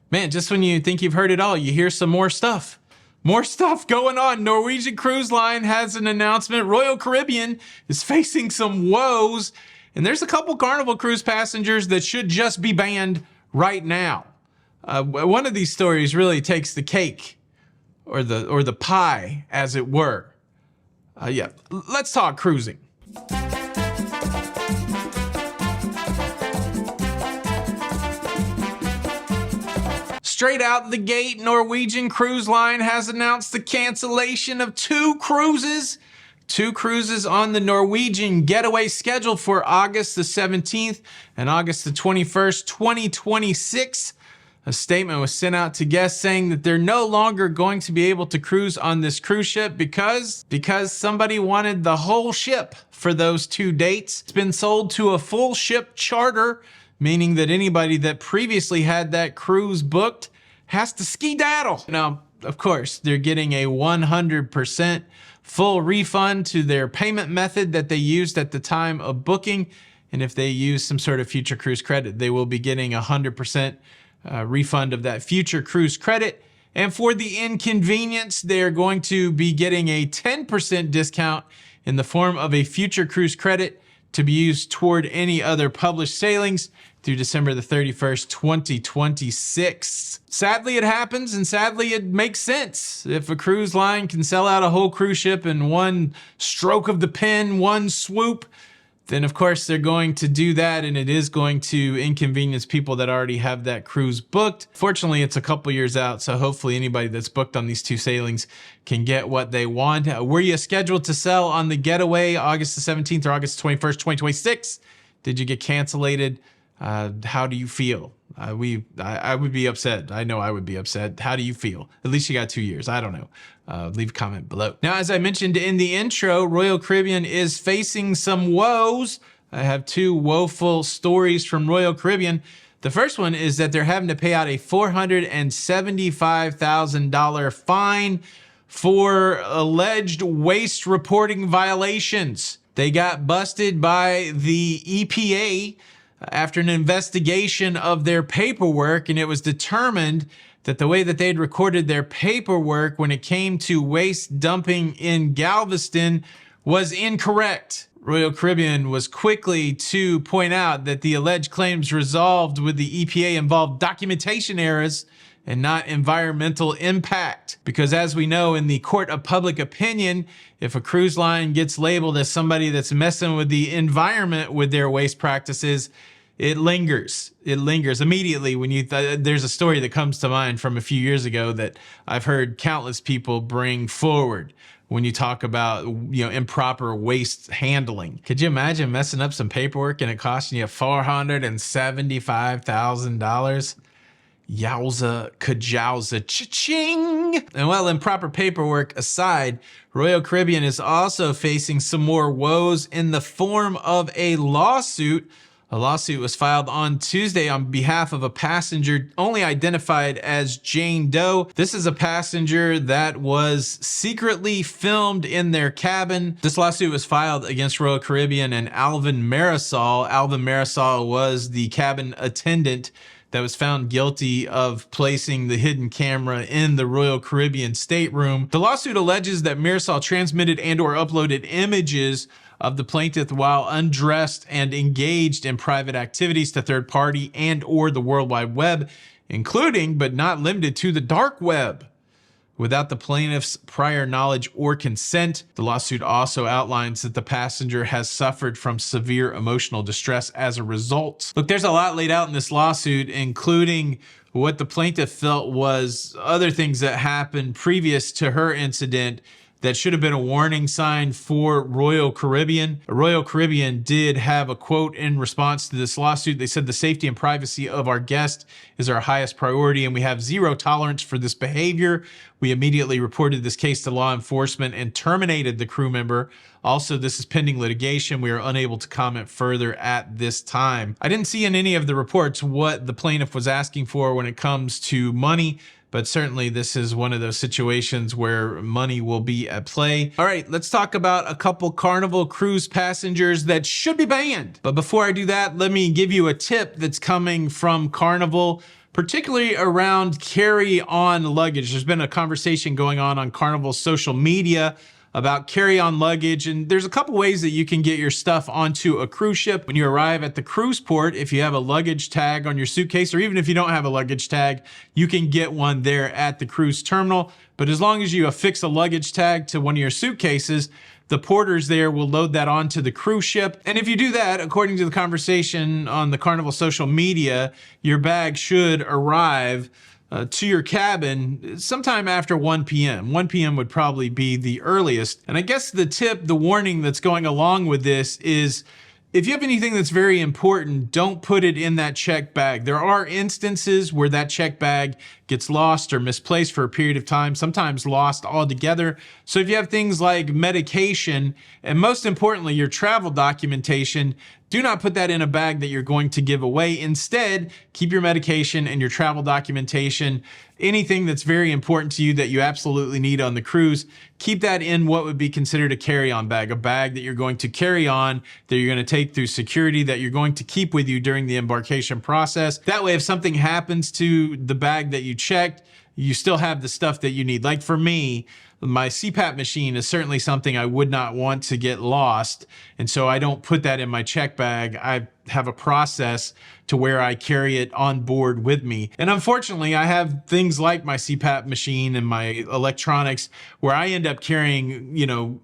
Man, just when you think you've heard it all, you hear some more stuff. More stuff going on. Norwegian Cruise Line has an announcement. Royal Caribbean is facing some woes. And there's a couple Carnival Cruise passengers that should just be banned right now. One of these stories really takes the cake, or the pie, as it were. Yeah, let's talk cruising. Straight out the gate, Norwegian Cruise Line has announced the cancellation of two cruises. Two cruises on the Norwegian Getaway scheduled for August the 17th and August the 21st, 2026. A statement was sent out to guests saying that they're no longer going to be able to cruise on this cruise ship because somebody wanted the whole ship for those two dates. It's been sold to a full ship charter, meaning that anybody that previously had that cruise booked has to skedaddle. Now, of course, they're getting a 100% full refund to their payment method that they used at the time of booking. And if they use some sort of future cruise credit, they will be getting 100% refund of that future cruise credit. And for the inconvenience, they're going to be getting a 10% discount in the form of a future cruise credit to be used toward any other published sailings through December the 31st, 2026. Sadly, it happens, and sadly, it makes sense. If a cruise line can sell out a whole cruise ship in one stroke of the pen, one swoop, then of course they're going to do that, and it is going to inconvenience people that already have that cruise booked. Fortunately, it's a couple years out, so hopefully anybody that's booked on these two sailings can get what they want. Were you scheduled to sell on the Getaway August the 17th or August 21st, 2026? Did you get cancellated? How do you feel? I would be upset. I know I would be upset. How do you feel? At least you got 2 years. I don't know. Leave a comment below. Now, as I mentioned in the intro, Royal Caribbean is facing some woes. I have two woeful stories from Royal Caribbean. The first one is that they're having to pay out a $475,000 fine for alleged waste reporting violations. They got busted by the EPA after an investigation of their paperwork, and it was determined that the way that they'd recorded their paperwork when it came to waste dumping in Galveston was incorrect. Royal Caribbean was quickly to point out that the alleged claims resolved with the EPA involved documentation errors and not environmental impact. Because as we know, in the court of public opinion, if a cruise line gets labeled as somebody that's messing with the environment with their waste practices, it lingers. It lingers immediately when you, there's a story that comes to mind from a few years ago that I've heard countless people bring forward when you talk about, improper waste handling. Could you imagine messing up some paperwork and it costing you $475,000? Yowza, kajowza, cha-ching! And well, improper paperwork aside, Royal Caribbean is also facing some more woes in the form of a lawsuit. A lawsuit was filed on Tuesday on behalf of a passenger only identified as Jane Doe. This is a passenger that was secretly filmed in their cabin. This lawsuit was filed against Royal Caribbean and Alvin Marisol. Alvin Marisol was the cabin attendant that was found guilty of placing the hidden camera in the Royal Caribbean stateroom. The lawsuit alleges that Marisol transmitted and or uploaded images of the plaintiff while undressed and engaged in private activities to third party and or the World Wide Web, including but not limited to the dark web, without the plaintiff's prior knowledge or consent. The lawsuit also outlines that the passenger has suffered from severe emotional distress as a result. Look, there's a lot laid out in this lawsuit, including what the plaintiff felt was other things that happened previous to her incident that should have been a warning sign for Royal Caribbean. Royal Caribbean did have a quote in response to this lawsuit. They said, "The safety and privacy of our guest is our highest priority, and we have zero tolerance for this behavior. We immediately reported this case to law enforcement and terminated the crew member. Also, this is pending litigation. We are unable to comment further at this time." I didn't see in any of the reports what the plaintiff was asking for when it comes to money, but certainly this is one of those situations where money will be at play. All right, let's talk about a couple Carnival Cruise passengers that should be banned. But before I do that, let me give you a tip that's coming from Carnival. particularly around carry-on luggage. There's been a conversation going on Carnival's social media about carry-on luggage, and there's a couple ways that you can get your stuff onto a cruise ship. When you arrive at the cruise port, if you have a luggage tag on your suitcase, or even if you don't have a luggage tag, you can get one there at the cruise terminal. But as long as you affix a luggage tag to one of your suitcases, the porters there will load that onto the cruise ship. And if you do that, according to the conversation on the Carnival social media, your bag should arrive to your cabin sometime after 1 p.m. 1 p.m. would probably be the earliest. And I guess the warning that's going along with this is, if you have anything that's very important, don't put it in that checked bag. There are instances where that checked bag gets lost or misplaced for a period of time, sometimes lost altogether. So if you have things like medication, and most importantly, your travel documentation, do not put that in a bag that you're going to give away. Instead, keep your medication and your travel documentation, anything that's very important to you that you absolutely need on the cruise, keep that in what would be considered a carry-on bag, a bag that you're going to carry on, that you're going to take through security, that you're going to keep with you during the embarkation process. That way, if something happens to the bag that you checked, you still have the stuff that you need. Like for me, my CPAP machine is certainly something I would not want to get lost. And so I don't put that in my check bag. I have a process to where I carry it on board with me. And unfortunately, I have things like my CPAP machine and my electronics where I end up carrying,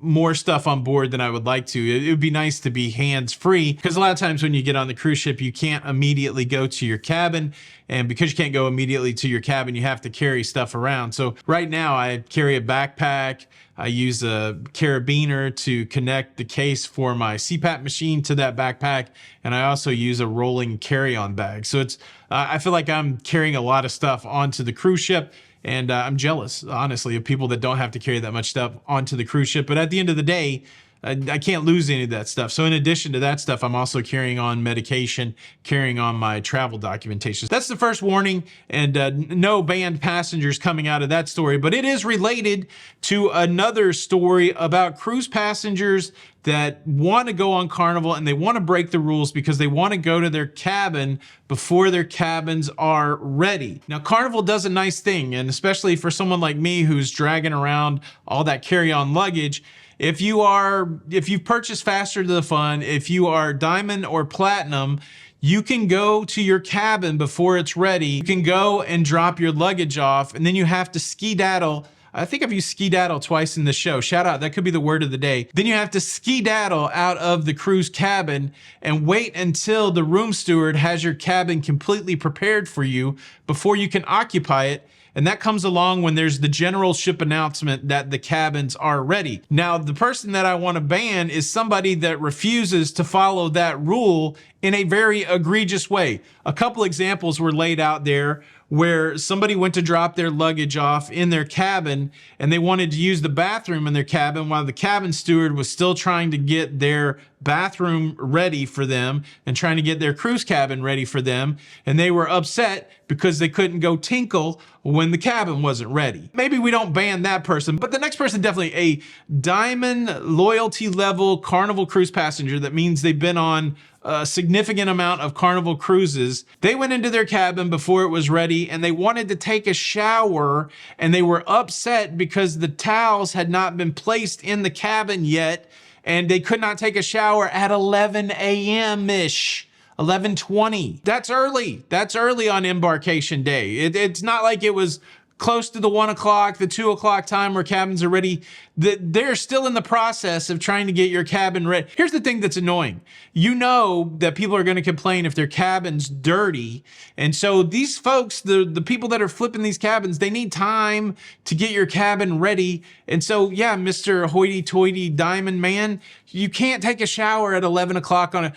more stuff on board than I would like to. It would be nice to be hands-free, because a lot of times when you get on the cruise ship, you can't immediately go to your cabin. And because you can't go immediately to your cabin, you have to carry stuff around. So right now I carry a backpack. I use a carabiner to connect the case for my CPAP machine to that backpack. And I also use a rolling carry-on bag. So I feel like I'm carrying a lot of stuff onto the cruise ship. And I'm jealous, honestly, of people that don't have to carry that much stuff onto the cruise ship. But at the end of the day, I can't lose any of that stuff. So in addition to that stuff, I'm also carrying on medication, carrying on my travel documentation. That's the first warning, and no banned passengers coming out of that story, but it is related to another story about cruise passengers that want to go on Carnival and they want to break the rules because they want to go to their cabin before their cabins are ready. Now, Carnival does a nice thing, and especially for someone like me who's dragging around all that carry-on luggage, if you've purchased Faster to the Fun, if you are Diamond or Platinum, you can go to your cabin before it's ready. You can go and drop your luggage off, and then you have to skedaddle. I think I've used skedaddle twice in the show. Shout out, that could be the word of the day. Then you have to skedaddle out of the cruise cabin and wait until the room steward has your cabin completely prepared for you before you can occupy it. And that comes along when there's the general ship announcement that the cabins are ready. Now, the person that I want to ban is somebody that refuses to follow that rule in a very egregious way. A couple examples were laid out there where somebody went to drop their luggage off in their cabin and they wanted to use the bathroom in their cabin while the cabin steward was still trying to get their bathroom ready for them and trying to get their cruise cabin ready for them. And they were upset because they couldn't go tinkle when the cabin wasn't ready. Maybe we don't ban that person, but the next person, definitely a Diamond loyalty level Carnival cruise passenger. That means they've been on a significant amount of Carnival cruises. They went into their cabin before it was ready and they wanted to take a shower, and they were upset because the towels had not been placed in the cabin yet, and they could not take a shower at 11 a.m.-ish. 11:20. That's early. That's early on embarkation day. It's not like it was close to the 1 o'clock, the 2 o'clock time where cabins are ready. They're still in the process of trying to get your cabin ready. Here's the thing that's annoying. You know that people are going to complain if their cabin's dirty. And so these folks, the people that are flipping these cabins, they need time to get your cabin ready. And so, yeah, Mr. Hoity-toity Diamond Man, you can't take a shower at 11 o'clock on a...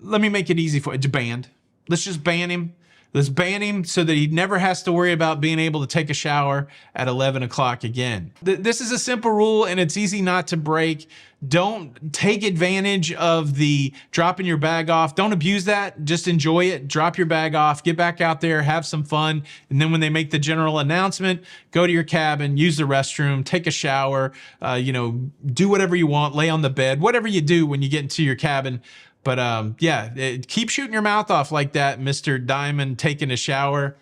Let me make it easy for you. It's banned. Let's just ban him. Let's ban him so that he never has to worry about being able to take a shower at 11 o'clock again. This is a simple rule and it's easy not to break. Don't take advantage of the dropping your bag off. Don't abuse that. Just enjoy it. Drop your bag off, get back out there, have some fun. And then when they make the general announcement, go to your cabin, use the restroom, take a shower, do whatever you want, lay on the bed, whatever you do when you get into your cabin. But keep shooting your mouth off like that, Mr. Diamond taking a shower.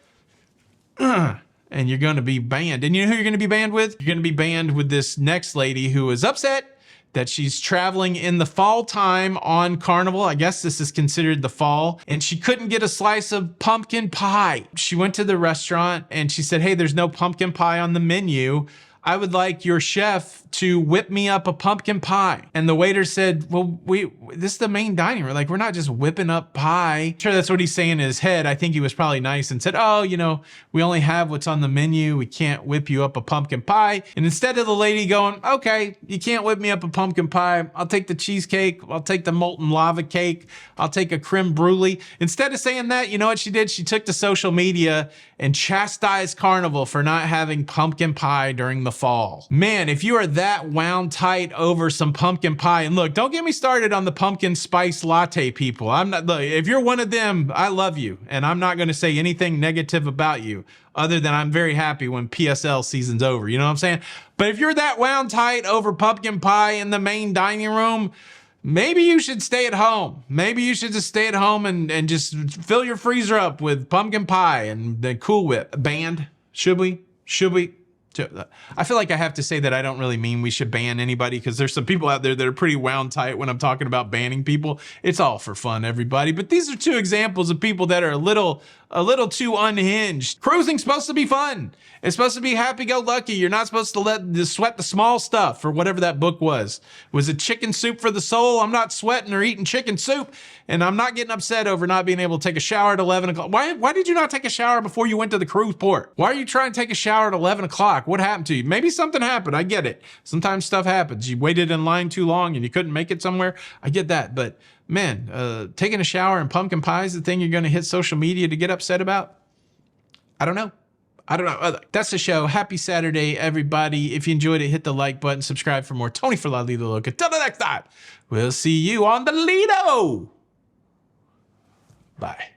And you're going to be banned. And you know who you're going to be banned with? You're going to be banned with this next lady who is upset that she's traveling in the fall time on Carnival. I guess this is considered the fall. And she couldn't get a slice of pumpkin pie. She went to the restaurant and she said, hey, there's no pumpkin pie on the menu. I would like your chef to whip me up a pumpkin pie. And the waiter said, well, this is the main dining room. Like, we're not just whipping up pie. Sure, that's what he's saying in his head. I think he was probably nice and said, oh, you know, we only have what's on the menu. We can't whip you up a pumpkin pie. And instead of the lady going, okay, you can't whip me up a pumpkin pie. I'll take the cheesecake. I'll take the molten lava cake. I'll take a creme brulee. Instead of saying that, you know what she did? She took to social media and chastised Carnival for not having pumpkin pie during the fall. Man, if you are that wound tight over some pumpkin pie, and look, don't get me started on the pumpkin spice latte people. Look, if you're one of them, I love you, and I'm not gonna say anything negative about you, other than I'm very happy when PSL season's over, you know what I'm saying? But if you're that wound tight over pumpkin pie in the main dining room, maybe you should stay at home. Maybe you should just stay at home and just fill your freezer up with pumpkin pie and the Cool Whip. Banned? Should we? Should we? I feel like I have to say that I don't really mean we should ban anybody, because there's some people out there that are pretty wound tight when I'm talking about banning people. It's all for fun, everybody. But these are two examples of people that are a little too unhinged. Cruising's supposed to be fun. It's supposed to be happy-go-lucky. You're not supposed to sweat the small stuff, or whatever that book was. Was it Chicken Soup for the Soul? I'm not sweating or eating chicken soup, and I'm not getting upset over not being able to take a shower at 11 o'clock. Why did you not take a shower before you went to the cruise port? Why are you trying to take a shower at 11 o'clock? What happened to you? Maybe something happened. I get it. Sometimes stuff happens. You waited in line too long and you couldn't make it somewhere. I get that. But man, taking a shower and pumpkin pie is the thing you're going to hit social media to get upset about? I don't know. That's the show. Happy Saturday, everybody. If you enjoyed it, hit the like button, subscribe for more. Tony for La Lido Loca. Until the next time, we'll see you on the Lido. Bye.